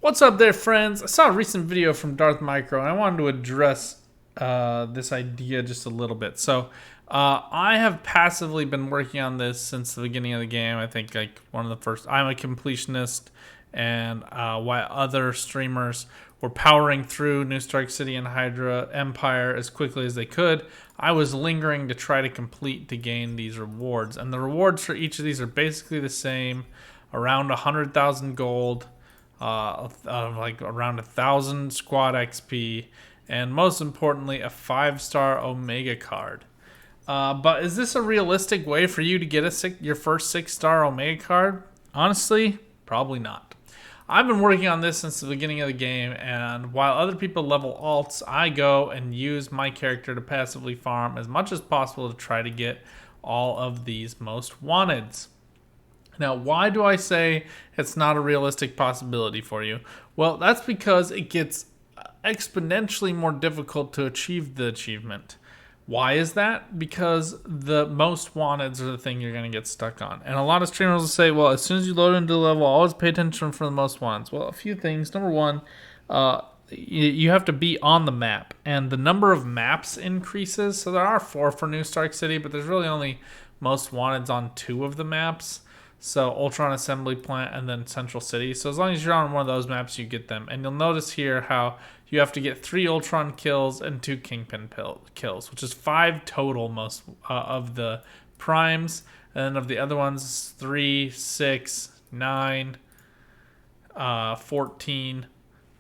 What's up there, friends? I saw a recent video from Darth Micro, and I wanted to address this idea just a little bit. I have passively been working on this since the beginning of the game. I think like one of the first. I'm a completionist, and while other streamers were powering through New Stark City and Hydra Empire as quickly as they could, I was lingering to try to complete to gain these rewards. And the rewards for each of these are basically the same, around 100,000 gold. Like around 1,000 squad XP, and most importantly, a 5-star Omega card. But is this a realistic way for you to get your first 6-star Omega card? Honestly, probably not. I've been working on this since the beginning of the game, and while other people level alts, I go and use my character to passively farm as much as possible to try to get all of these most wanteds. Now, why do I say it's not a realistic possibility for you? Well, that's because it gets exponentially more difficult to achieve the achievement. Why is that? Because the most wanteds are the thing you're going to get stuck on. And a lot of streamers will say, well, as soon as you load into the level, always pay attention for the most wanteds. Well, a few things. Number one, you have to be on the map, and the number of maps increases. So there are 4 for New Stark City, but there's really only most wanteds on 2 of the maps. So Ultron Assembly Plant and then Central City. So as long as you're on one of those maps, you get them. And you'll notice here how you have to get 3 Ultron kills and 2 Kingpin kills, which is 5 total most of the primes. And then of the other ones, 3, 6, 9, 14,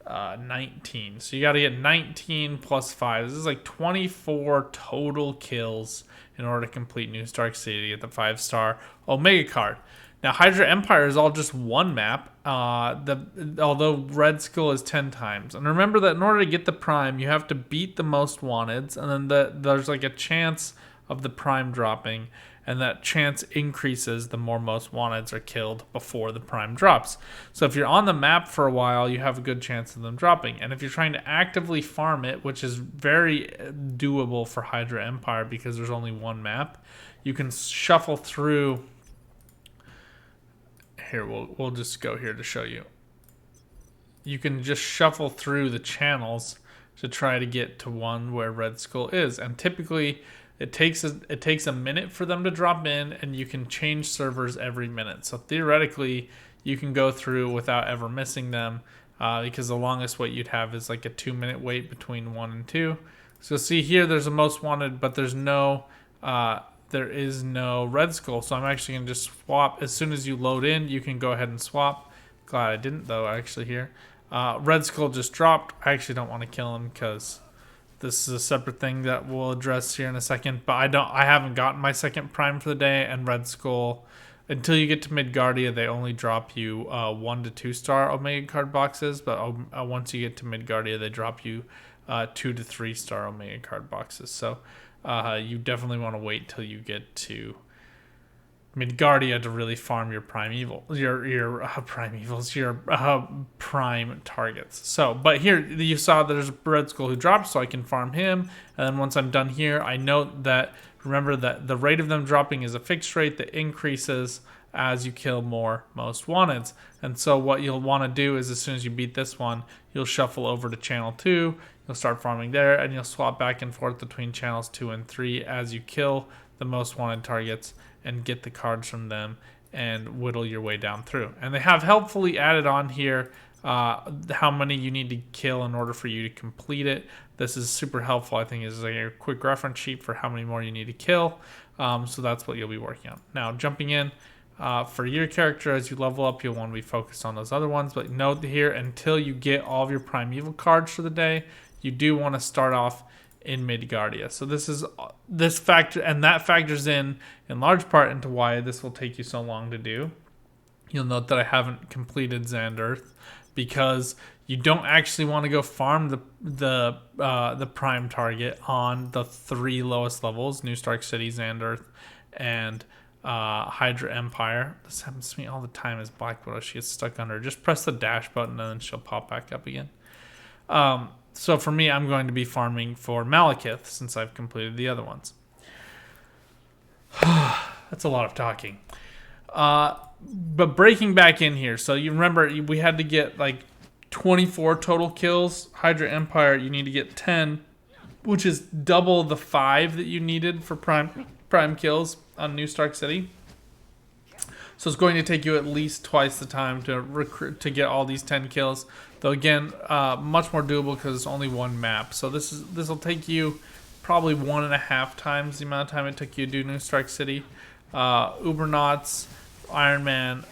19. So you got to get 19 plus 5. This is like 24 total kills in order to complete New Stark City to get the 5-star Omega card. Now, Hydra Empire is all just one map, although Red Skull is 10 times. And remember that in order to get the Prime, you have to beat the most wanteds, and then there's like a chance of the Prime dropping, and that chance increases the more most wanteds are killed before the Prime drops. So if you're on the map for a while, you have a good chance of them dropping. And if you're trying to actively farm it, which is very doable for Hydra Empire because there's only one map, you can shuffle through. Here, we'll just go here to show you. You can just shuffle through the channels to try to get to one where Red Skull is. And typically, it takes a minute for them to drop in, and you can change servers every minute. So theoretically, you can go through without ever missing them, because the longest wait you'd have is like a 2-minute wait between 1 and 2. So see here, there's a most wanted, but there is no Red Skull, so I'm actually going to just swap. As soon as you load in, you can go ahead and swap. Glad I didn't, though, actually, here. Red Skull just dropped. I actually don't want to kill him because this is a separate thing that we'll address here in a second. But I haven't gotten my second Prime for the day, and Red Skull, until you get to Midgardia, they only drop you 1 to 2-star Omega card boxes. But once you get to Midgardia, they drop you 2 to 3-star Omega card boxes. So you definitely want to wait till you get to Midgardia to really farm your primeval, your primevals, your prime targets. So, but here you saw that there's a Red Skull who dropped, so I can farm him. And then once I'm done here, I note that, remember that the rate of them dropping is a fixed rate that increases as you kill more most wanteds. And so what you'll want to do is as soon as you beat this one, you'll shuffle over to channel 2. You'll start farming there, and you'll swap back and forth between channels 2 and 3 as you kill the most wanted targets and get the cards from them and whittle your way down through. And they have helpfully added on here how many you need to kill in order for you to complete it. This is super helpful. I think is like a quick reference sheet for how many more you need to kill. So that's what you'll be working on. Now, jumping in, for your character, as you level up, you'll want to be focused on those other ones. But note here, until you get all of your primeval cards for the day, you do want to start off in Midgardia. So this factor, and that factors in large part into why this will take you so long to do. You'll note that I haven't completed Xanderth because you don't actually want to go farm the prime target on the 3 lowest levels: New Stark City, Xanderth, and Hydra Empire. This happens to me all the time as Black Widow. She gets stuck under. Just press the dash button and then she'll pop back up again. So for me, I'm going to be farming for Malekith since I've completed the other ones. That's a lot of talking. But breaking back in here, so you remember we had to get like 24 total kills. Hydra Empire, you need to get 10, which is double the 5 that you needed for prime kills on New Stark City. So it's going to take you at least twice the time to get all these 10 kills. Though again, much more doable because it's only one map. So this will take you probably 1.5 times the amount of time it took you to do New Stark City. Ubernauts, Iron Man,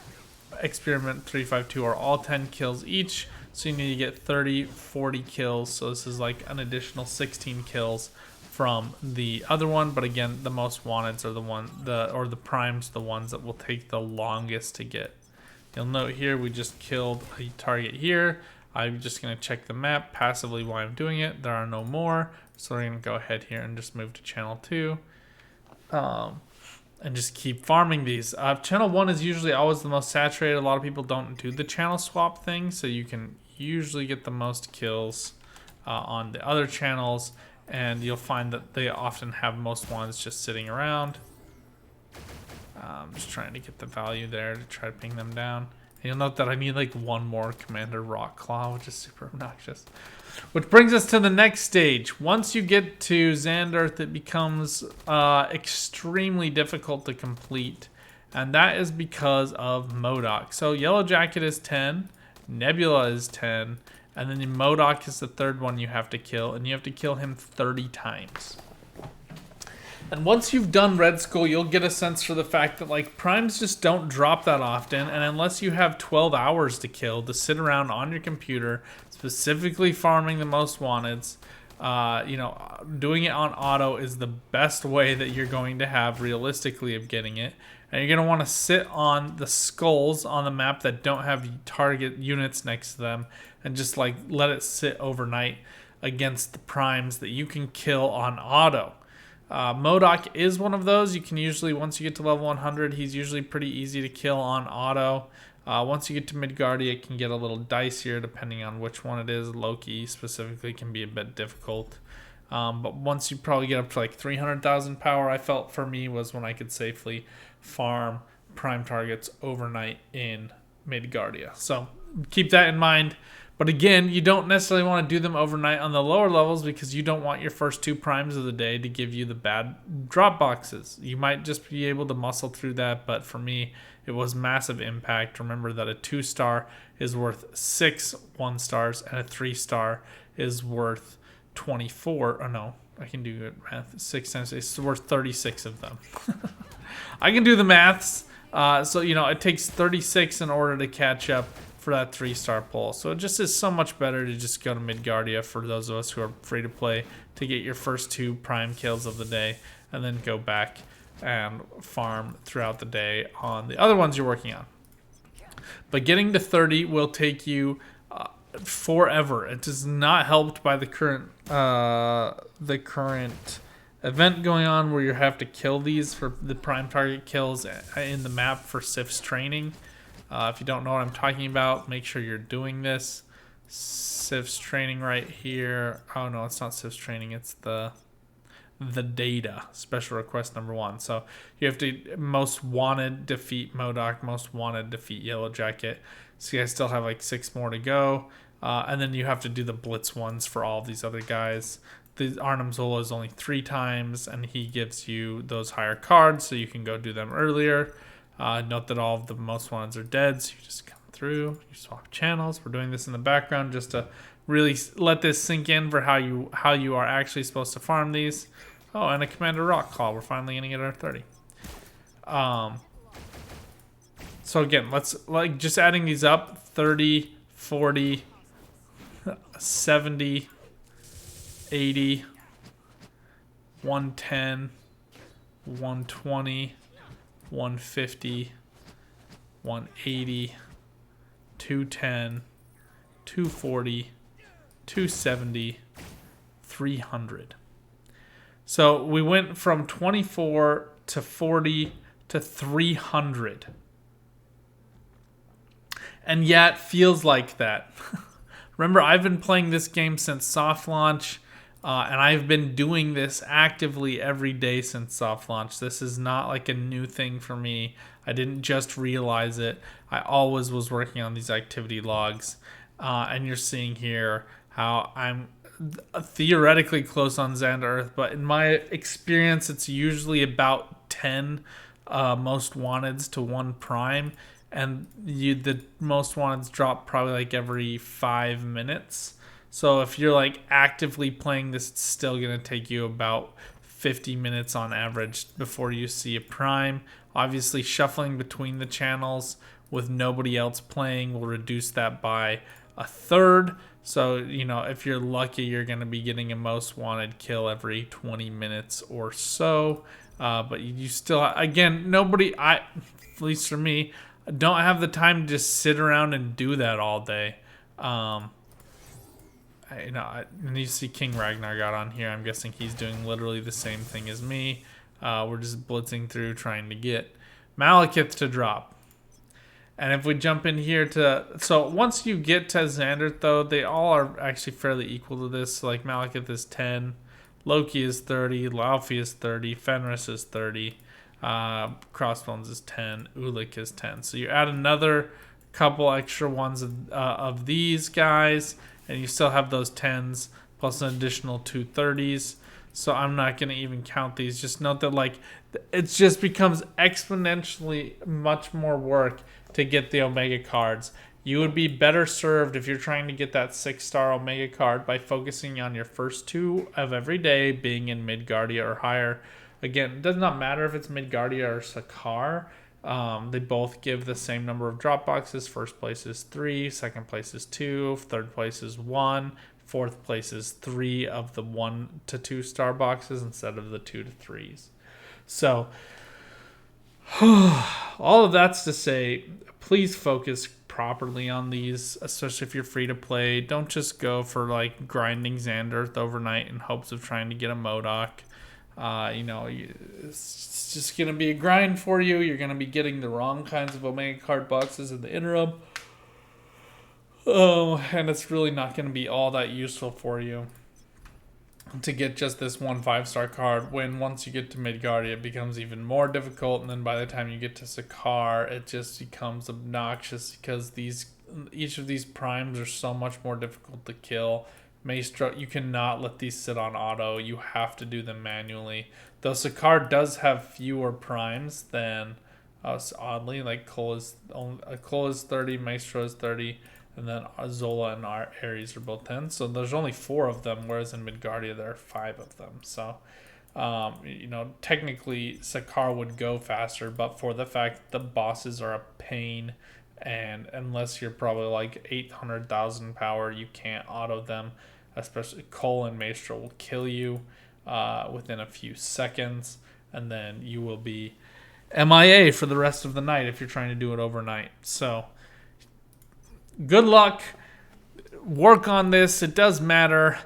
Experiment 352 are all 10 kills each. So you need to get 30, 40 kills. So this is like an additional 16 kills from the other one. But again, the most wanteds are the primes, the ones that will take the longest to get. You'll note here we just killed a target here. I'm just going to check the map passively while I'm doing it. There are no more. So we're going to go ahead here and just move to channel 2. And just keep farming these. Channel 1 is usually always the most saturated. A lot of people don't do the channel swap thing, so you can usually get the most kills on the other channels, and you'll find that they often have most ones just sitting around. I'm just trying to get the value there to try to ping them down. And you'll note that I need like one more Commander Rockclaw, which is super obnoxious. Which brings us to the next stage. Once you get to Xanderth, it becomes extremely difficult to complete. And that is because of MODOK. So Yellow Jacket is 10, Nebula is 10, and then MODOK is the third one you have to kill. And you have to kill him 30 times. And once you've done Red Skull, you'll get a sense for the fact that like primes just don't drop that often, and unless you have 12 hours to kill to sit around on your computer, specifically farming the most wanteds, you know, doing it on auto is the best way that you're going to have realistically of getting it. And you're going to want to sit on the skulls on the map that don't have target units next to them and just like let it sit overnight against the primes that you can kill on auto. MODOK is one of those. You can usually, once you get to level 100, he's usually pretty easy to kill on auto. Once you get to Midgardia, it can get a little dicier depending on which one it is. Loki specifically can be a bit difficult. But once you probably get up to like 300,000 power, I felt for me was when I could safely farm prime targets overnight in Midgardia. So keep that in mind. But again, you don't necessarily want to do them overnight on the lower levels because you don't want your first 2 primes of the day to give you the bad drop boxes. You might just be able to muscle through that, but for me, it was massive impact. Remember that a 2-star is worth 6 1-stars and a 3-star is worth 24. Oh no, I can do good math. 6 times 6 is worth 36 of them. I can do the maths. So, you know, it takes 36 in order to catch up for that 3-star pull. So it just is so much better to just go to Midgardia for those of us who are free to play to get your first 2 prime kills of the day and then go back and farm throughout the day on the other ones you're working on. But getting to 30 will take you forever. It is not helped by the current event going on where you have to kill these for the prime target kills in the map for Sif's training. If you don't know what I'm talking about, make sure you're doing this. Sif's training right here. Oh no, it's not Sif's training. It's the data special request number 1. So you have to most wanted defeat MODOK, most wanted defeat Yellow Jacket. So you guys still have like 6 more to go. And then you have to do the blitz ones for all of these other guys. The Arnim Zola is only 3 times, and he gives you those higher cards, so you can go do them earlier. Note that all of the most ones are dead, so you just come through, you swap channels. We're doing this in the background just to really let this sink in for how you are actually supposed to farm these. Oh, and a Commander Rockclaw. We're finally gonna get our 30. So again, let's like just adding these up: 30, 40, 70, 80, 110, 120. 150, 180, 210, 240, 270, 300. So we went from 24 to 40 to 300. And yet feels like that. Remember, I've been playing this game since soft launch. And I've been doing this actively every day since soft launch. This is not like a new thing for me. I didn't just realize it. I always was working on these activity logs. And you're seeing here how I'm theoretically close on Xander Earth, but in my experience, it's usually about 10 most wanteds to 1 prime, and the most wanteds drop probably like every 5 minutes. So if you're like actively playing this, it's still gonna take you about 50 minutes on average before you see a prime. Obviously, shuffling between the channels with nobody else playing will reduce that by a third. So, you know, if you're lucky, you're going to be getting a most wanted kill every 20 minutes or so. But you still, again, at least for me, don't have the time to just sit around and do that all day. And you see King Ragnar got on here. I'm guessing he's doing literally the same thing as me. We're just blitzing through trying to get Malekith to drop. And if we jump in here so once you get to Xander, though, they all are actually fairly equal to this. So like Malekith is 10, Loki is 30, Laufey is 30, Fenris is 30, Crossbones is 10, Ulik is 10. So you add another couple extra ones of these guys, and you still have those 10s plus an additional 2 30s. So I'm not going to even count these. Just note that like it just becomes exponentially much more work to get the Omega cards. You would be better served if you're trying to get that 6-star Omega card by focusing on your first 2 of every day being in Midgardia or higher. Again, it does not matter if it's Midgardia or Sakaar. They both give the same number of drop boxes. First place is 3, second place is 2, third place is 1, fourth place is 3 of the 1 to 2 star boxes instead of the 2 to 3s. So all of that's to say, please focus properly on these, especially if you're free to play. Don't just go for like grinding Xander overnight in hopes of trying to get a MODOK. It's just going to be a grind for you. You're going to be getting the wrong kinds of Omega card boxes in the interim. And it's really not going to be all that useful for you to get just this 1 5-star card, when once you get to Midgardia it becomes even more difficult, and then by the time you get to Sakaar it just becomes obnoxious because each of these primes are so much more difficult to kill. Maestro, you cannot let these sit on auto. You have to do them manually. Though Sakaar does have fewer primes than us, oddly. Like Cole is 30, Maestro is 30, and then Zola and Ares are both 10. So there's only 4 of them, whereas in Midgardia there are 5 of them. So, technically Sakaar would go faster, but for the fact that the bosses are a pain, and unless you're probably like 800,000 power, you can't auto them. Especially Cole and Maestro will kill you within a few seconds, and then you will be MIA for the rest of the night if you're trying to do it overnight. So good luck. Work on this. It does matter.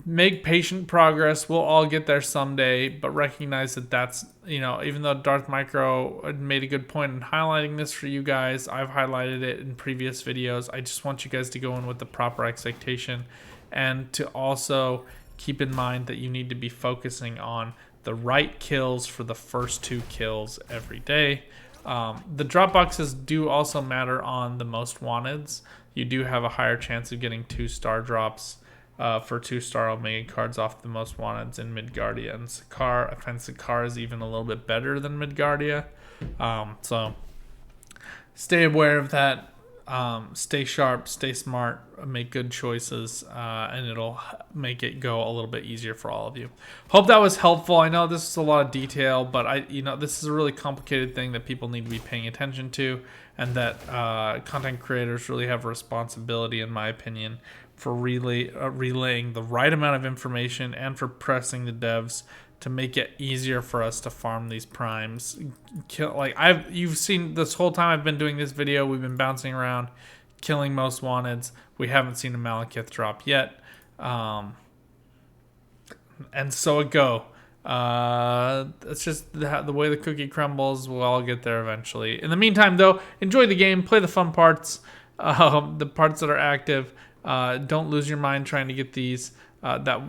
Make patient progress. We'll all get there someday, but recognize that that's, even though Darth Micro made a good point in highlighting this for you guys, I've highlighted it in previous videos. I just want you guys to go in with the proper expectation, and to also keep in mind that you need to be focusing on the right kills for the first 2 kills every day. The drop boxes do also matter on the most wanteds. You do have a higher chance of getting 2-star drops for 2-star Omega cards off the most wanteds in Midgardia and Sakaar. I find Sakaar is even a little bit better than Midgardia. So stay aware of that. Stay sharp, stay smart, make good choices, and it'll make it go a little bit easier for all of you. Hope that was helpful. I know this is a lot of detail, but this is a really complicated thing that people need to be paying attention to, and that content creators really have a responsibility, in my opinion, for relaying the right amount of information, and for pressing the devs to make it easier for us to farm these primes. You've seen this whole time I've been doing this video, we've been bouncing around killing most wanteds. We haven't seen a Malekith drop yet. And so it go. It's just the way the cookie crumbles. We'll all get there eventually. In the meantime, though, enjoy the game, play the fun parts, the parts that are active. Don't lose your mind trying to get these.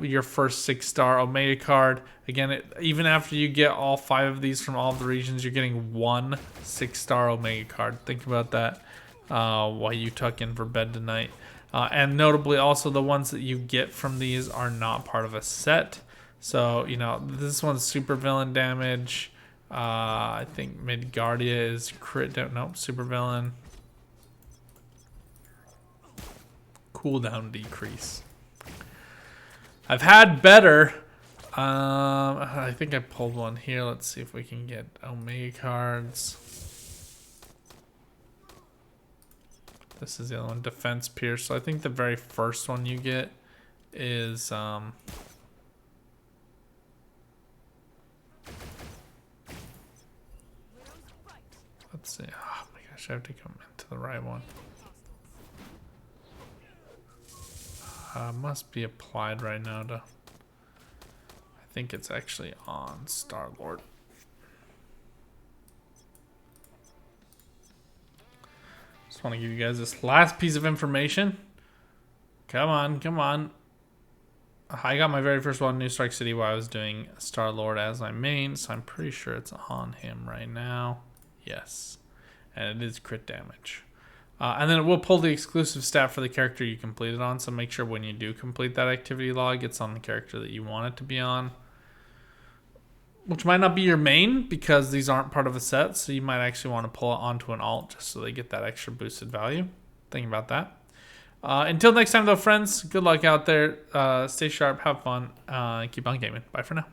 Your first 6-star Omega card. Again, even after you get all 5 of these from all of the regions, you're getting 1 6-star Omega card. Think about that. while you tuck in for bed tonight. And notably, also the ones that you get from these are not part of a set. So, you know, this one's super villain damage. I think Midgardia is crit. Nope, super villain. Cooldown decrease. I've had better. I think I pulled one here. Let's see if we can get Omega cards. This is the other one, Defense Pierce. So I think the very first one you get is let's see. Oh my gosh, I have to come into the right one. Must be applied right now to. I think it's actually on Star-Lord. Just want to give you guys this last piece of information. Come on, come on. I got my very first one in New Stark City while I was doing Star-Lord as my main, so I'm pretty sure it's on him right now. Yes. And it is crit damage. And then it will pull the exclusive stat for the character you completed on, so make sure when you do complete that activity log, it's on the character that you want it to be on. Which might not be your main, because these aren't part of a set, so you might actually want to pull it onto an alt just so they get that extra boosted value. Think about that. Until next time, though, friends, good luck out there. Stay sharp, have fun, keep on gaming. Bye for now.